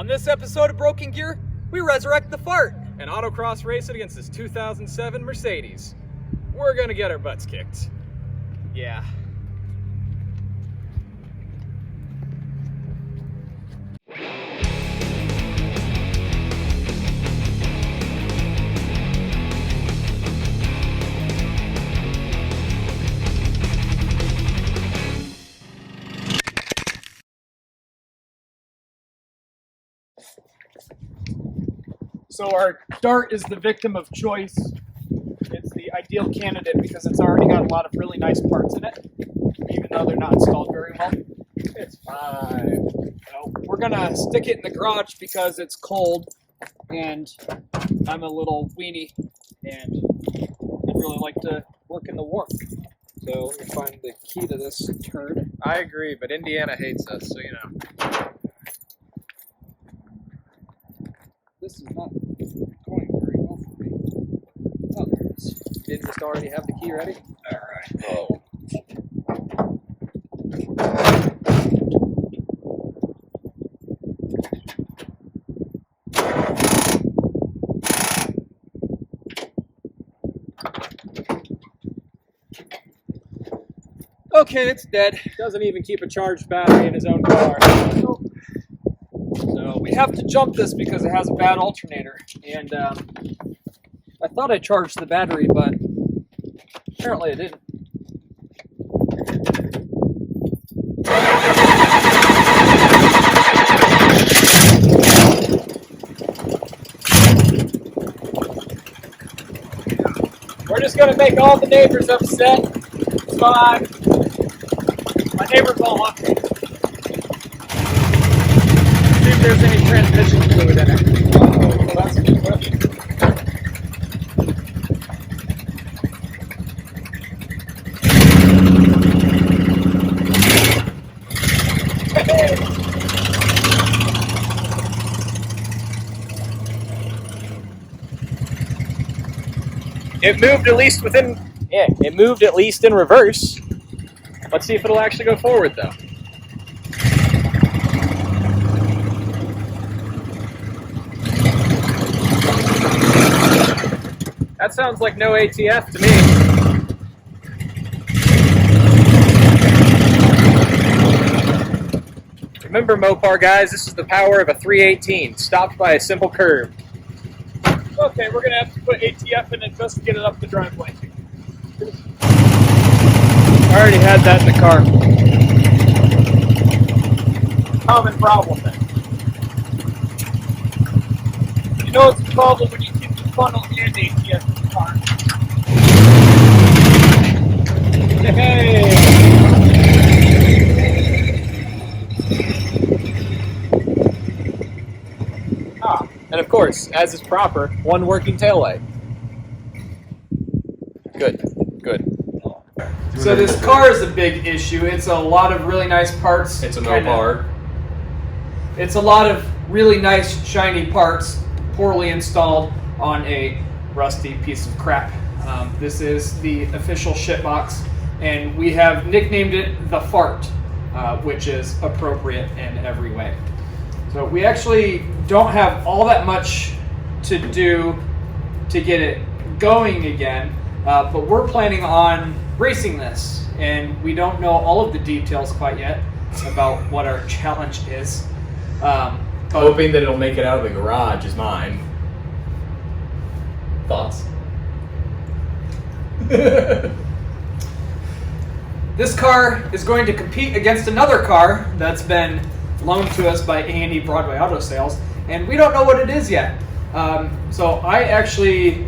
On this episode of Broken Gear, we resurrect the fart and autocross race it against this 2007 Mercedes. We're gonna get our butts kicked. Yeah. So our dart is the victim of choice. It's the ideal candidate because it's already got a lot of really nice parts in it, even though they're not installed very well. It's fine. So we're gonna stick it in the garage because it's cold and I'm a little weenie and I'd really like to work in the warmth. So let me find the key to this turd. I agree, but Indiana hates us, so you know. This is not going very well for me. Oh, there it is. Didn't just already have the key ready? Alright. Oh. Okay, it's dead. Doesn't even keep a charged battery in his own car. So we have to jump this because it has a bad alternator. And I thought I charged the battery, but apparently I didn't. We're just gonna make all the neighbors upset. It's fine. My neighbors all love me. See if there's any transmission fluid in it. Oh, that's a good question. It moved at least it moved at least in reverse. Let's see if it'll actually go forward though. That sounds like no ATF to me. Remember, Mopar guys, this is the power of a 318, stopped by a simple curve. Okay, we're going to have to put ATF in it just to get it up the driveway. I already had that in the car. Common problem then. You know it's a problem when you keep the funnel and ATF in the car. Hey! And of course, as is proper, one working taillight. Good, good. So this car is a big issue. It's a lot of really nice parts. It's a Mopar. It's a lot of really nice shiny parts, poorly installed on a rusty piece of crap. This is the official shitbox, and we have nicknamed it the Fart, which is appropriate in every way. So we actually don't have all that much to do to get it going again, but we're planning on racing this, and we don't know all of the details quite yet about what our challenge is. Hoping that it'll make it out of the garage is mine. Thoughts? This car is going to compete against another car that's been loaned to us by A&E Broadway Auto Sales, and we don't know what it is yet. So I actually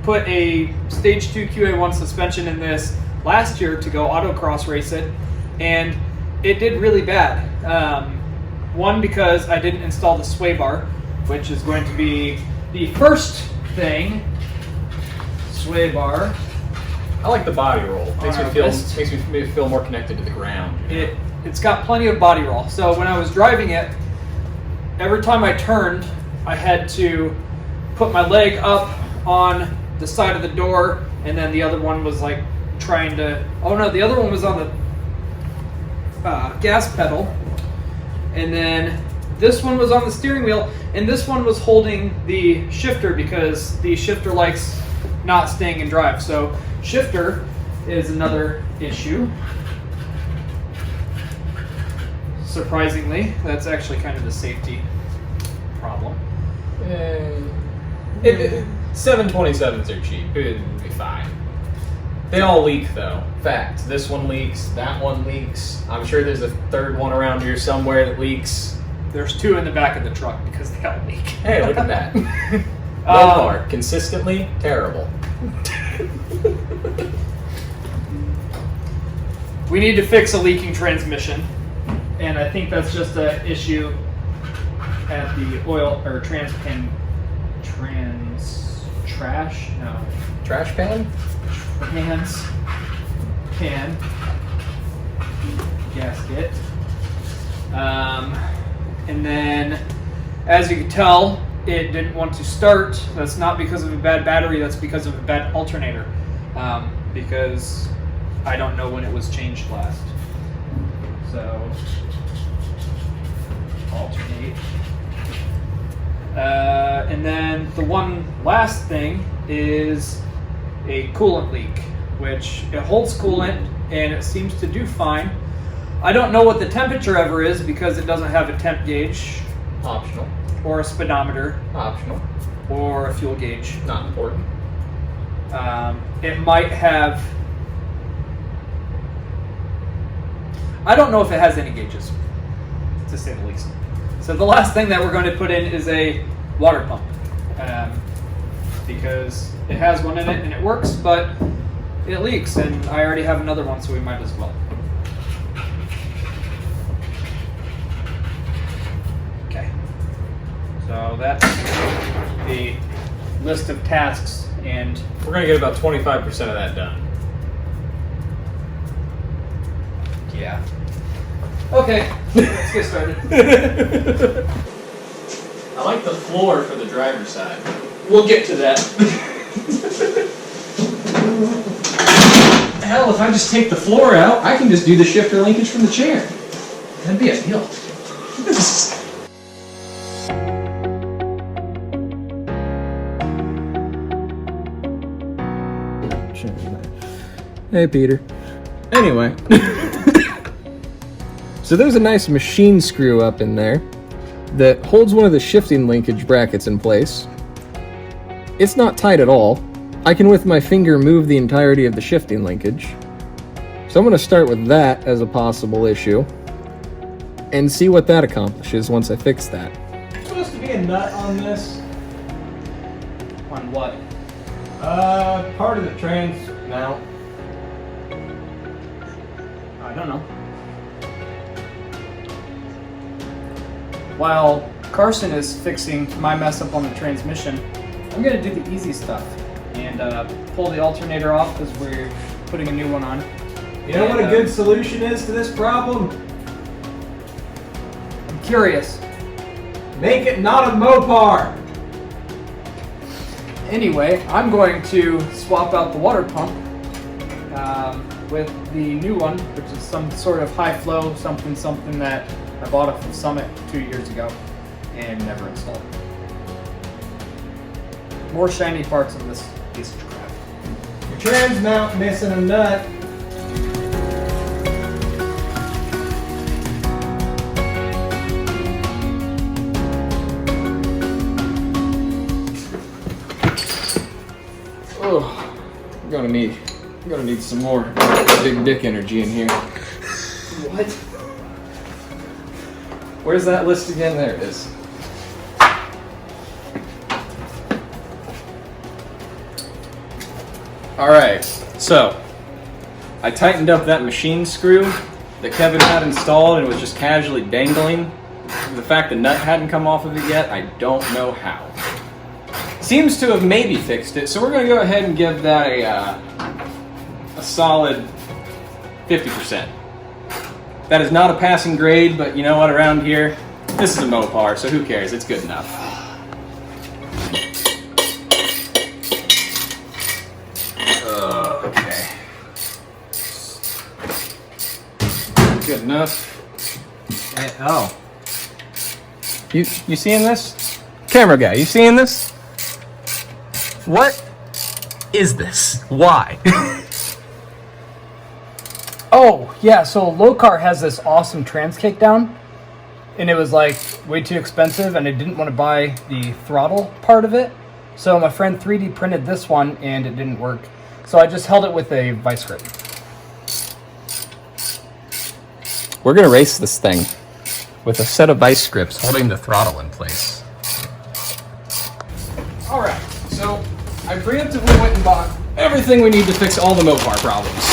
put a Stage 2 QA1 suspension in this last year to go autocross race it, and it did really bad. One, because I didn't install the sway bar, which is going to be the first thing. Sway bar. I like the body roll. Makes me feel more connected to the ground. You know? It's got plenty of body roll. So when I was driving it, every time I turned, I had to put my leg up on the side of the door, and then the other one was like trying to, oh no, the other one was on the gas pedal, and then This one was on the steering wheel, and this one was holding the shifter because the shifter likes not staying in drive. So shifter is another issue. Surprisingly, that's actually kind of a safety problem. 727s are cheap. It'd be fine. They all leak, though. Fact. This one leaks. That one leaks. I'm sure there's a third one around here somewhere that leaks. There's 2 in the back of the truck because they all leak. Hey, look at that. Mopar, consistently terrible. We need to fix a leaking transmission, and I think that's just an issue at the oil or trash pan gasket. And then, as you can tell, it didn't want to start. That's not because of a bad battery, that's because of a bad alternator. Because I don't know when it was changed last. So, alternate. And then the one last thing is a coolant leak, which it holds coolant and it seems to do fine. I don't know what the temperature ever is because it doesn't have a temp gauge. Optional. Or a speedometer. Optional. Or a fuel gauge. Not important. It might have... I don't know if it has any gauges, to say the least. So the last thing that we're going to put in is a water pump. Because it has one in it and it works, but it leaks, and I already have another one, so we might as well. Okay. So that's the list of tasks, and we're going to get about 25% of that done. Yeah. Okay, let's get started. I like the floor for the driver's side. We'll get to that. Hell, if I just take the floor out, I can just do the shifter linkage from the chair. That'd be ideal. Hey, Peter. Anyway. So there's a nice machine screw up in there that holds one of the shifting linkage brackets in place. It's not tight at all. I can with my finger move the entirety of the shifting linkage. So I'm going to start with that as a possible issue and see what that accomplishes once I fix that. There's supposed to be a nut on this. On what? Part of the trans mount. I don't know. While Karson is fixing my mess up on the transmission, I'm going to do the easy stuff and pull the alternator off because we're putting a new one on. You know what a good solution is to this problem? I'm curious. Make it not a Mopar! Anyway, I'm going to swap out the water pump with the new one, which is some sort of high flow something that I bought off of Summit 2 years ago and never installed. More shiny parts on this piece of crap. Your trans mount missing a nut. Oh, I'm gonna need some more big dick energy in here. What? Where's that list again? There it is. Alright, so I tightened up that machine screw that Kevin had installed and was just casually dangling. The fact the nut hadn't come off of it yet, I don't know how. Seems to have maybe fixed it, so we're going to go ahead and give that a solid 50%. That is not a passing grade, but you know what, around here, this is a Mopar, so who cares, it's good enough. Okay. Good enough. Oh. You seeing this? Camera guy, you seeing this? What is this? Why? Oh, yeah, so Locar has this awesome trans cake down, and it was like way too expensive, and I didn't want to buy the throttle part of it. So my friend 3D printed this one, and it didn't work. So I just held it with a vice grip. We're gonna race this thing with a set of vice grips holding the throttle in place. All right, so I preemptively went and bought everything we need to fix all the Mopar problems.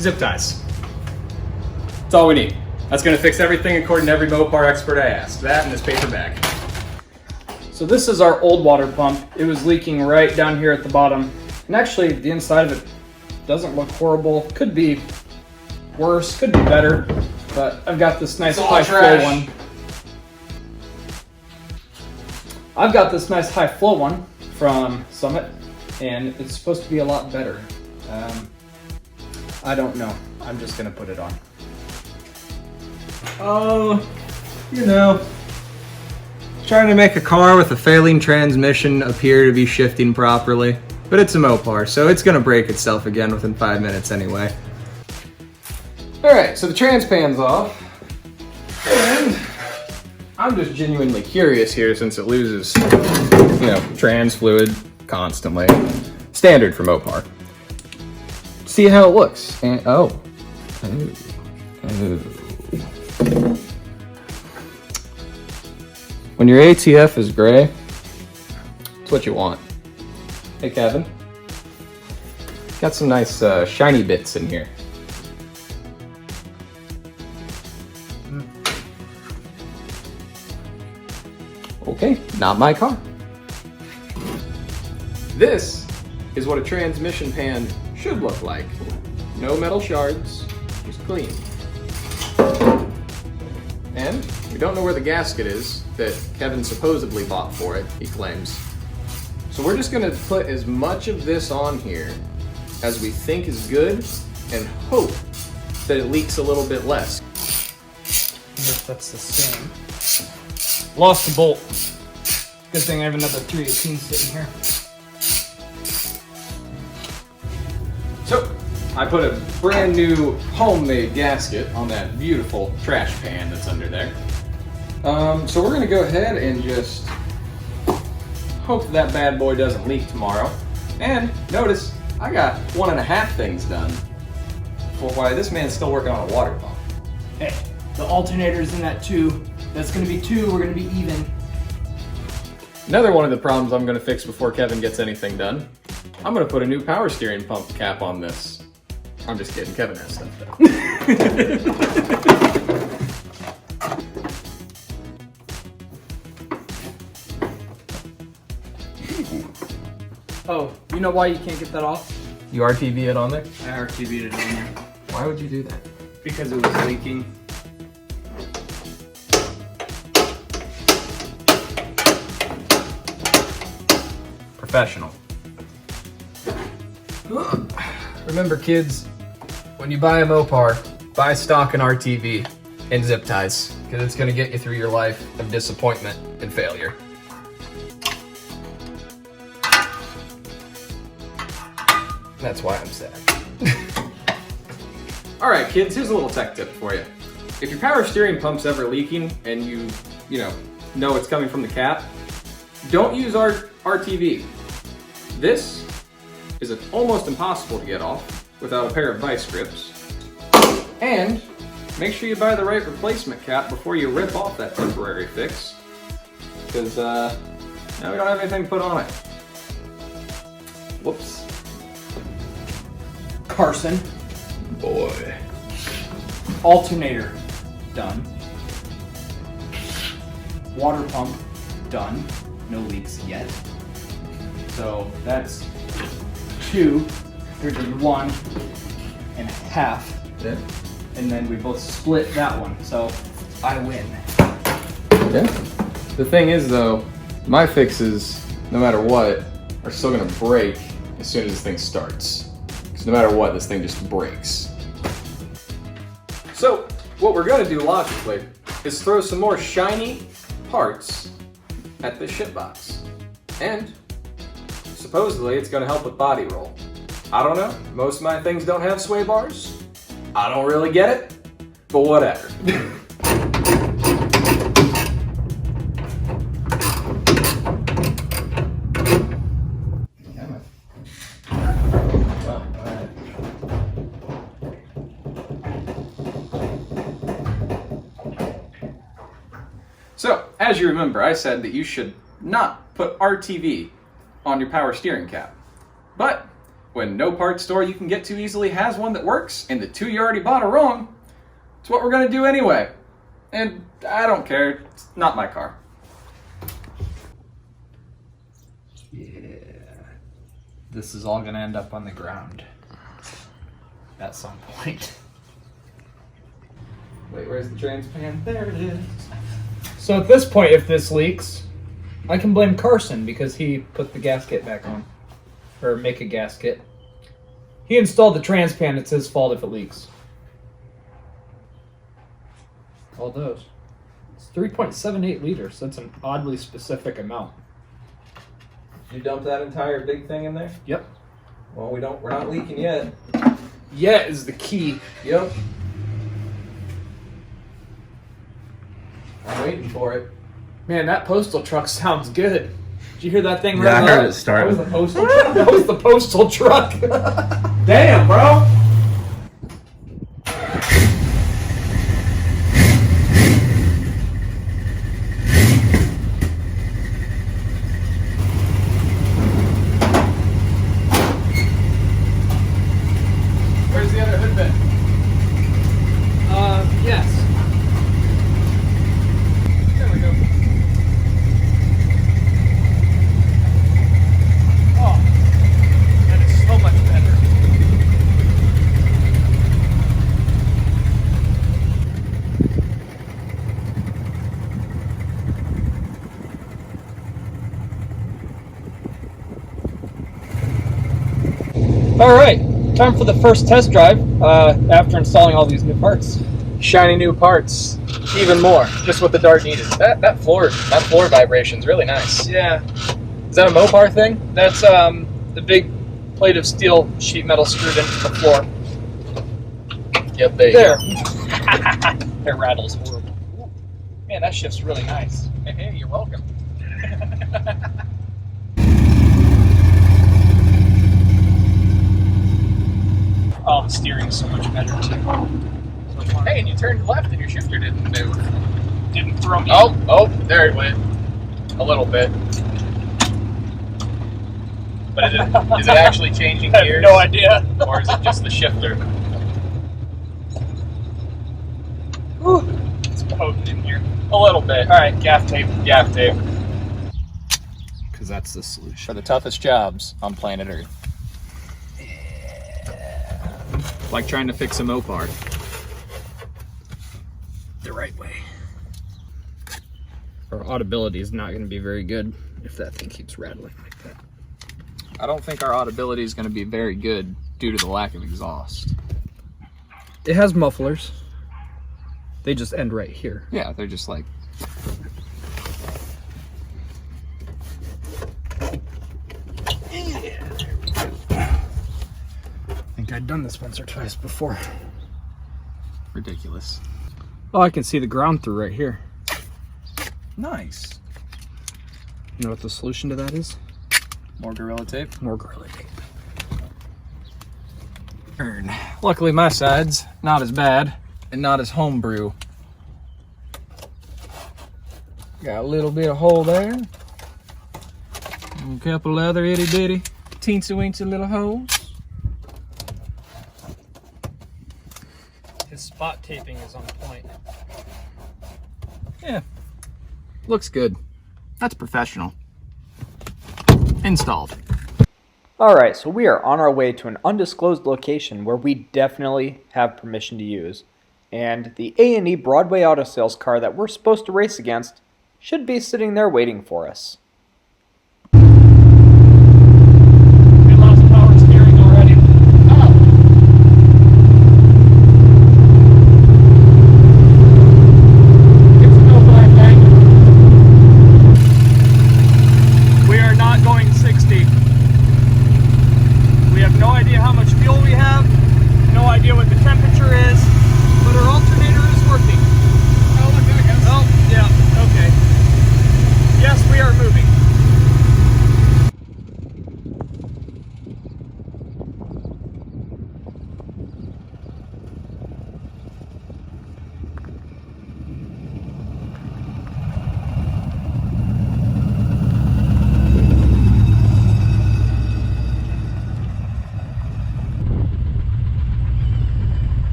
Zip ties. That's all we need. That's gonna fix everything according to every Mopar expert I asked. That and this paper bag. So this is our old water pump. It was leaking right down here at the bottom. And actually, the inside of it doesn't look horrible. Could be worse, could be better. But I've got this nice high flow one. I've got this nice high flow one from Summit, and it's supposed to be a lot better. I don't know. I'm just gonna put it on. Oh, you know, trying to make a car with a failing transmission appear to be shifting properly. But it's a Mopar, so it's gonna break itself again within 5 minutes anyway. Alright, so the trans pan's off. And I'm just genuinely curious here since it loses, you know, trans fluid constantly. Standard for Mopar. See how it looks. And oh. When your ATF is gray, it's what you want. Hey Kevin, got some nice shiny bits in here. Okay, not my car. This is what a transmission pan should look like. No metal shards, just clean. And we don't know where the gasket is that Kevin supposedly bought for it, he claims. So we're just gonna put as much of this on here as we think is good and hope that it leaks a little bit less. If that's the same. Lost the bolt. Good thing I have another 318 sitting here. So I put a brand new homemade gasket on that beautiful trash pan that's under there. So we're gonna go ahead and just hope that bad boy doesn't leak tomorrow. And notice, I got 1.5 things done for why this man's still working on a water pump. Hey, the alternator's in that too. That's gonna be 2, we're gonna be even. Another one of the problems I'm gonna fix before Kevin gets anything done, I'm gonna put a new power steering pump cap on this. I'm just kidding, Kevin has stuff though. Oh, you know why you can't get that off? You RTV it on there? I RTV'd it on there. Why would you do that? Because it was leaking. Professional. Remember kids, when you buy a Mopar, buy stock and RTV and zip ties, because it's going to get you through your life of disappointment and failure. That's why I'm sad. Alright kids, here's a little tech tip for you. If your power steering pump's ever leaking and you know it's coming from the cap, don't use RTV. This is almost impossible to get off without a pair of vice grips. And make sure you buy the right replacement cap before you rip off that temporary fix, because now we don't have anything to put on it. Whoops. Karson. Boy. Alternator, done. Water pump, done. No leaks yet. So that's 2. There's 1.5. Yeah. And then we both split that one, so I win. Yeah. The thing is though, my fixes, no matter what, are still gonna break as soon as this thing starts. Because no matter what, this thing just breaks. So, what we're gonna do logically is throw some more shiny, parts at this shitbox. And supposedly it's going to help with body roll. I don't know. Most of my things don't have sway bars. I don't really get it, but whatever. So, as you remember, I said that you should not put RTV on your power steering cap. But when no parts store you can get to easily has one that works, and the two you already bought are wrong, it's what we're going to do anyway. And I don't care. It's not my car. Yeah. This is all going to end up on the ground at some point. Wait, where's the transpan? There it is. So at this point, if this leaks, I can blame Karson because he put the gasket back on. Or make a gasket. He installed the transpan, it's his fault if it leaks. All those. It's 3.78 liters, that's an oddly specific amount. You dumped that entire big thing in there? Yep. Well, we're not leaking yet. Yeah is the key. Yep. I'm waiting for it. Man, that postal truck sounds good. Did you hear that thing? Yeah, I rev heard up? it start. That was the postal truck. That was the postal truck. Damn, bro! Where's the other hood bit? Yes. There we go. Oh, that is so much better. All right, time for the first test drive after installing all these new parts. Shiny new parts, even more, just what the dart needed. That floor vibration's really nice. Yeah, Is that a Mopar thing? that's the big plate of steel sheet metal screwed into the floor. Yep, there you There. go. It rattles horrible. Ooh, man, that shift's really nice. Hey, you're welcome. Oh, the steering's so much better too. Hey, and you turned left and your shifter didn't move. Didn't throw me. Oh, there it went. A little bit. But is it actually changing I have gears? no idea. Or is it just the shifter? Whew, it's potent in here. A little bit. All right, gaff tape. Gaff tape. Because that's the solution. For the toughest jobs on planet Earth. Like trying to fix a Mopar. The right way. Our audibility is not going to be very good if that thing keeps rattling like that. I don't think our audibility is going to be very good due to the lack of exhaust. It has mufflers. They just end right here. Yeah, they're just like... I think I'd done this once or twice before. ridiculous. Oh, I can see the ground through right here. Nice. You know what the solution to that is? More Gorilla Tape. More Gorilla Tape. Luckily my side's not as bad and not as homebrew. Got a little bit of hole there. And a couple other itty bitty teensy weensy little holes. His spot taping is on point. Yeah. Looks good. That's professional. Installed. Alright, so we are on our way to an undisclosed location where we definitely have permission to use. And the A&E Broadway auto sales car that we're supposed to race against should be sitting there waiting for us. We lost power steering already. It's no black bang.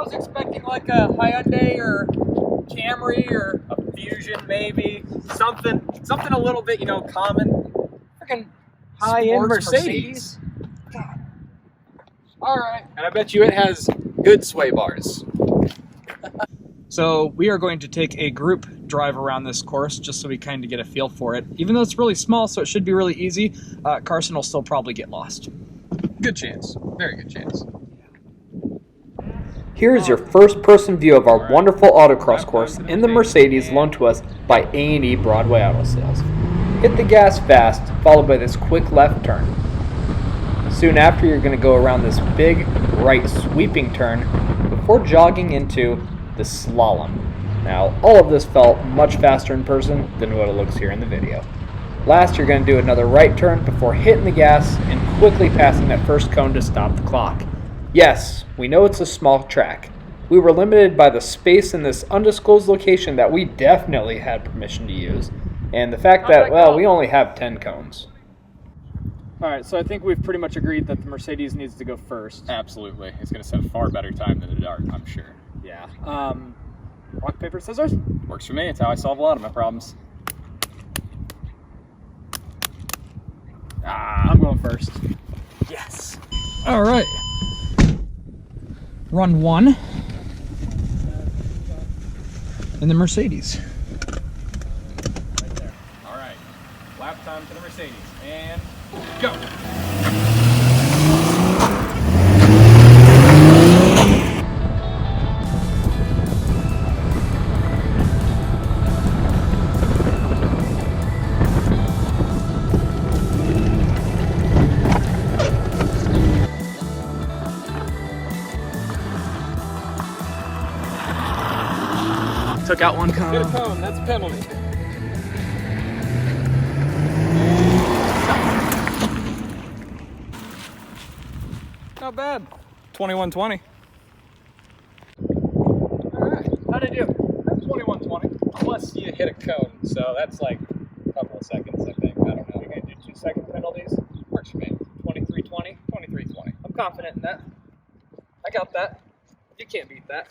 was expecting like a Hyundai or Camry or A Fusion, maybe. Something a little bit, common. freaking High-end sports Mercedes. God. All right. And I bet you it has good sway bars. So we are going to take a group drive around this course just so we kind of get a feel for it. Even though it's really small, so it should be really easy, Karson will still probably get lost. Good chance. Very good chance. Here is your first-person view of our wonderful autocross course in the Mercedes loaned to us by A&E Broadway Auto Sales. Hit the gas fast, followed by this quick left turn. Soon after, you're going to go around this big right sweeping turn before jogging into the slalom. Now, all of this felt much faster in person than what it looks here in the video. Last, you're going to do another right turn before hitting the gas and quickly passing that first cone to stop the clock. Yes, we know it's a small track. We were limited by the space in this undisclosed location that we definitely had permission to use, and the fact that, well, we only have 10 cones. All right, so I think we've pretty much agreed that the Mercedes needs to go first. Absolutely. It's going to set a far better time than the Dart, I'm sure. Yeah. Rock, paper, scissors? Works for me. It's how I solve a lot of my problems. I'm going first. Yes. All right. Run 1 in the Mercedes. Right there. All right. Lap time for the Mercedes. And go. Took out one Hit a cone. cone. That's a penalty. Not bad. 21:20. Alright, how'd I do? 21:20. Plus you hit a cone, so that's like a couple of seconds, I think. I don't know. You're gonna do 2-second penalties. Works for me. 23:20. 23:20. I'm confident in that. I got that. You can't beat that.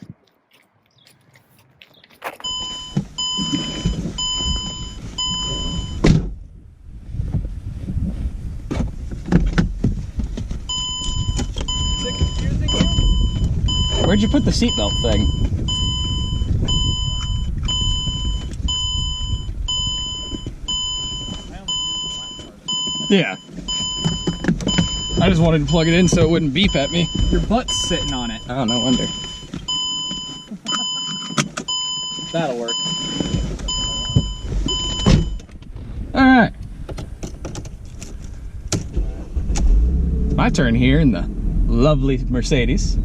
Is it confusing you? Where'd you put the seatbelt thing? Yeah. I just wanted to plug it in so it wouldn't beep at me. Your butt's sitting on it. Oh, no wonder. That'll work. All right. My turn here in the lovely Mercedes.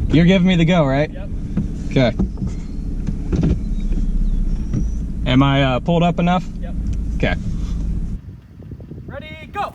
You're giving me the go, right? Yep. Okay. Am I pulled up enough? Yep. Okay. Ready, go!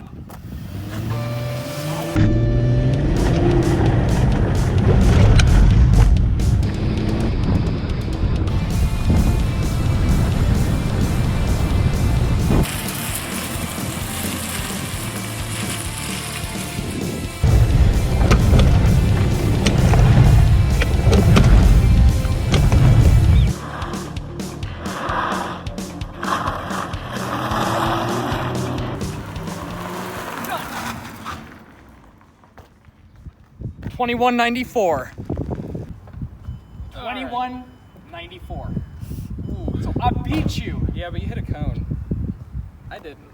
$21.94. 21.94. So I beat you. Yeah, but you hit a cone. I didn't.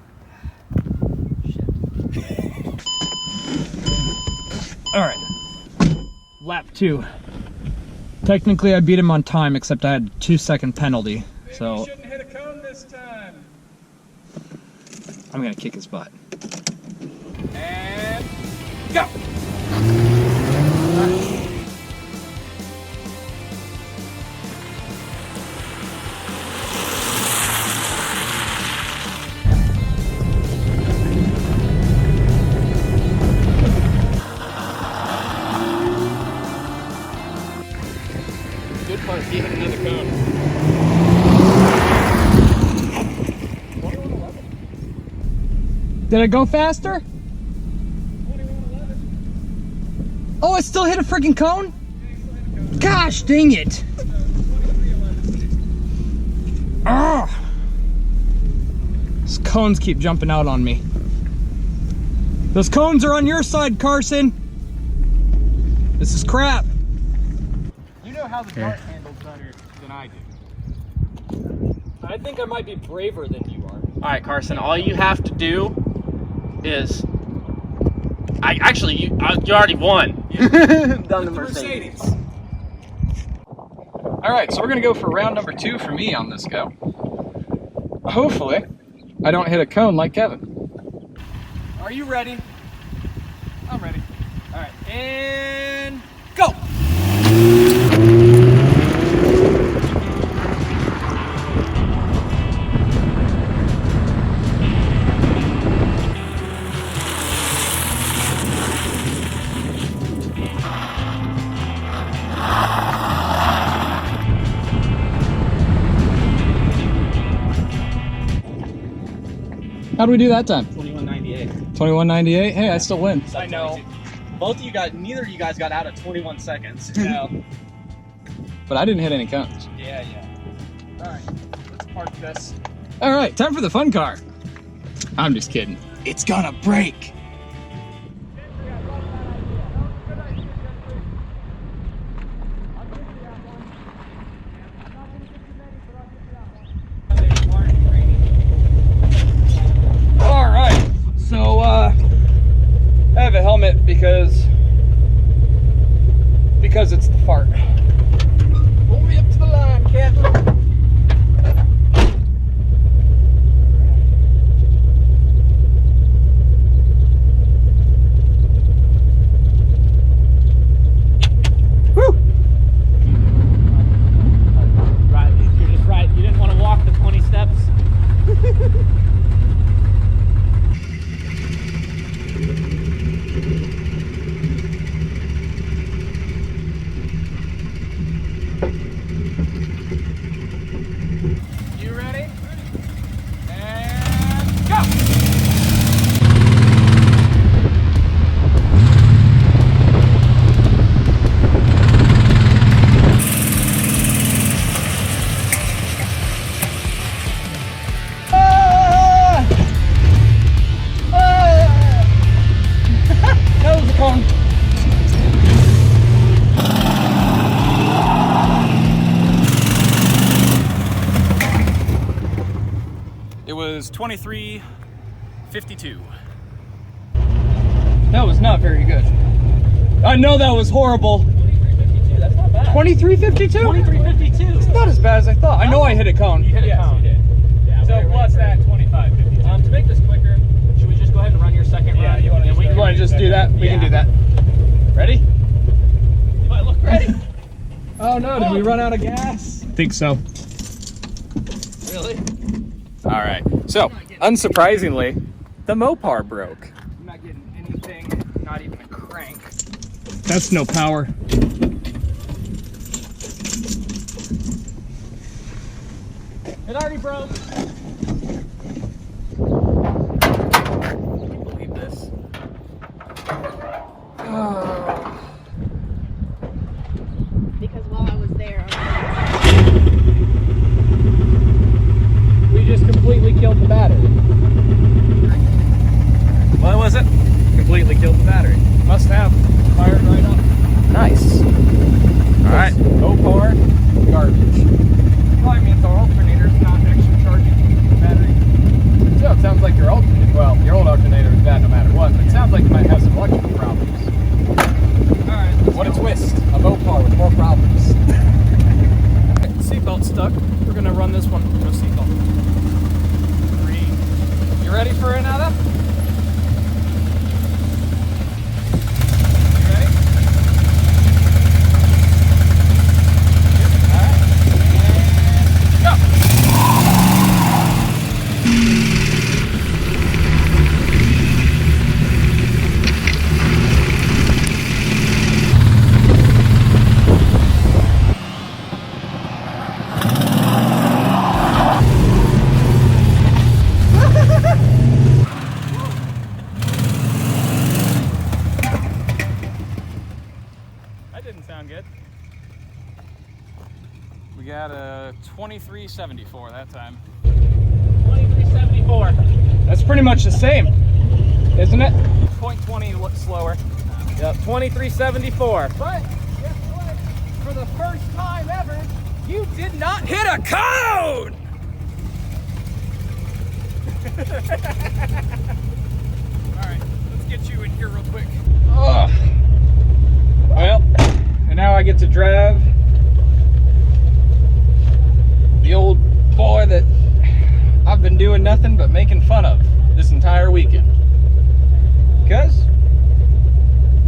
All right. Lap 2. Technically, I beat him on time, except I had a 2-second penalty. So You shouldn't hit a cone this time. I'm gonna kick his butt. And go. Good part, he hit another cone. 21:11. Did I go faster? 21:11. Oh, I still hit a freaking cone? Yeah, you still Gosh dang it! Oh! These cones keep jumping out on me. Those cones are on your side, Karson. This is crap. You know how the dart handles better than I do. I think I might be braver than you are. All right, Karson. All you have to do is, you already won. Done the Mercedes. All right, so we're gonna go for round number 2 for me on this go. Hopefully, I don't hit a cone like Kevin. Are you ready? I'm ready. All right, and go! How do we do that time? 21.98. 21.98. Hey, I still win. I know. Both of you guys, neither of you guys got out of 21 seconds. No. But I didn't hit any cones. Yeah. All right, let's park this. All right, time for the fun car. I'm just kidding. It's gonna break. All right, so I have a helmet because it's the fart. Pull me up to the line, Kevin. Right, you're just right. You didn't want to walk the 20 steps. You ready? And go! That was a cone. It was 23:52. That was not very good. I know that was horrible. 23.52, that's not bad. 23:52? 23.52. It's not as bad as I thought. I know I hit a cone. You hit a cone. You did. Yeah, So what's that? 25.52. To make this quicker, should we just go ahead and run your second run? You want to just do that? We can do that. Ready? You might look ready. Oh no, did we run out of gas? I think so. Really? All right. So, unsurprisingly, the Mopar broke. I'm not getting anything, not even a crank. That's no power. It already broke. Can you believe this? Because while I was there, We just completely killed the battery. What was it? Completely killed the battery. Must have. Fired right up. Nice. All right. Mopar, garbage. Probably means our alternator's not actually charging the battery. So it sounds like your alternator, well, your old alternator was bad no matter what, but it sounds like you might have some electrical problems. got a 2374 that time. 2374. That's pretty much the same, isn't it? 0.20 looks slower. Yep, 2374. But guess what? For the first time ever, you did not hit a cone! Alright, let's get you in here real quick. Oh. Well, and now I get to drive the old boy that I've been doing nothing but making fun of this entire weekend. Because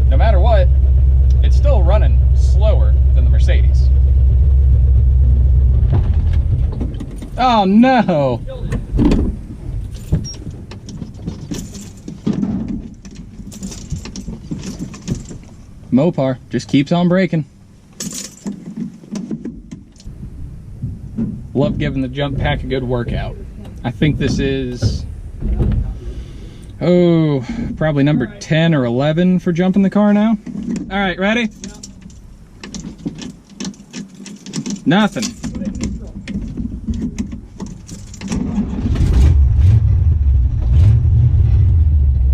no matter what, it's still running slower than the Mercedes. Oh no! Mopar just keeps on braking. Love giving the jump pack a good workout. I think this is, oh, probably number 10 or 11 for jumping the car now. All right, ready? Nothing.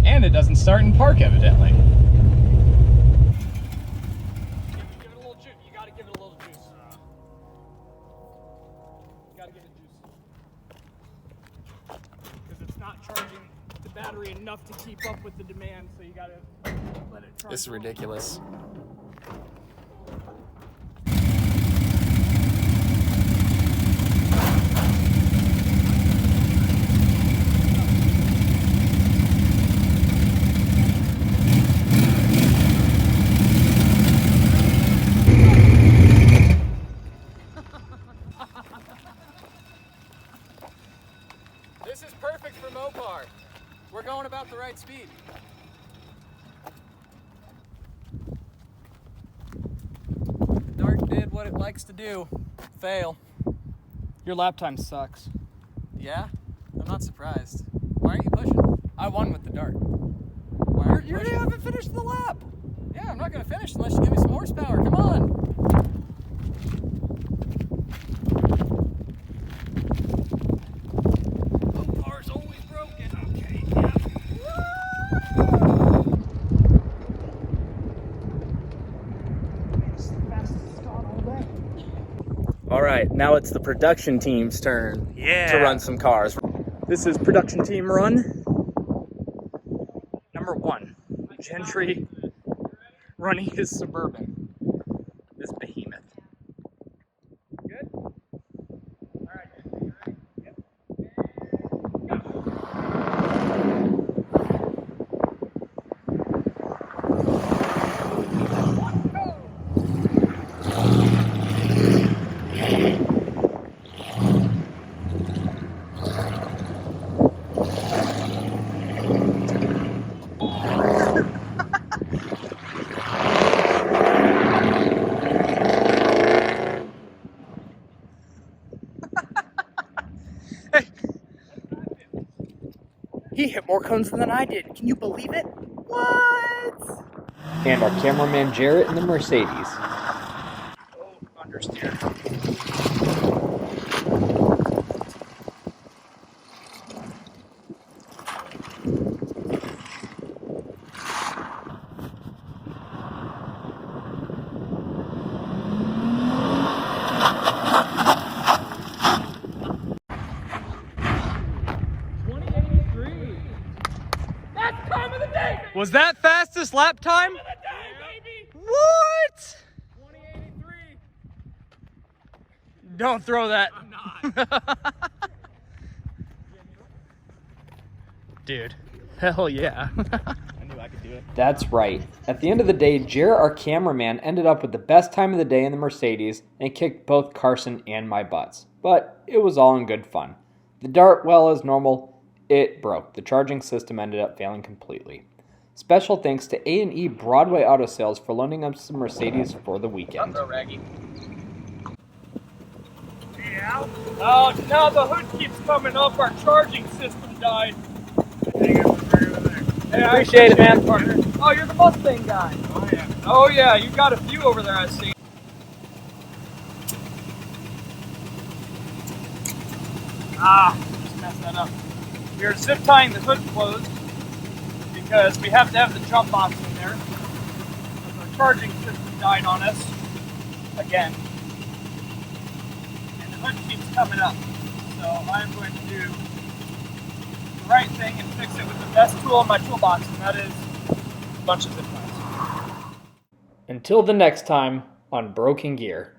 And it doesn't start in park, evidently. Give it a little juice. You gotta give it a little juice. You gotta give it juice. Because it's not charging the battery enough to keep up with the demand, so you gotta let it charge. This is ridiculous. This is perfect for Mopar. We're going about the right speed. Dart did what it likes to do. Fail. Your lap time sucks. Yeah? I'm not surprised. Why aren't you pushing? I won with the Dart. Why aren't you pushing? You haven't finished the lap. Yeah, I'm not going to finish unless you give me some horsepower. Come on. Mopar's always broken. Okay, yeah. All right, now it's the production team's turn to run some cars. This is production team run number 1. Gentry running his Suburban. This behemoth. Good? All right, Gentry, you ready? Yep. He hit more cones than I did. Can you believe it? What? And our cameraman Jarrett in the Mercedes. Oh, understeer. Was that fastest lap time? What? 2083. Don't throw that. I'm not. Dude, hell yeah. I knew I could do it. That's right. At the end of the day, Jarrett, our cameraman, ended up with the best time of the day in the Mercedes and kicked both Karson and my butts. But it was all in good fun. The Dart, well, as normal, it broke. The charging system ended up failing completely. Special thanks to A&E Broadway Auto Sales for loaning us some Mercedes for the weekend. Yeah. Oh, no, the hood keeps coming up. Our charging system died. Hey, I Appreciate it, man. partner. Oh, you're the Mustang guy. Oh, yeah. You got a few over there, I see. Just messed that up. We are zip tying the hood closed because we have to have the jump box in there. Because our charging system died on us again. And the hood keeps coming up. So I'm going to do the right thing and fix it with the best tool in my toolbox, and that is a bunch of zip ties. Until the next time on Broken Gear.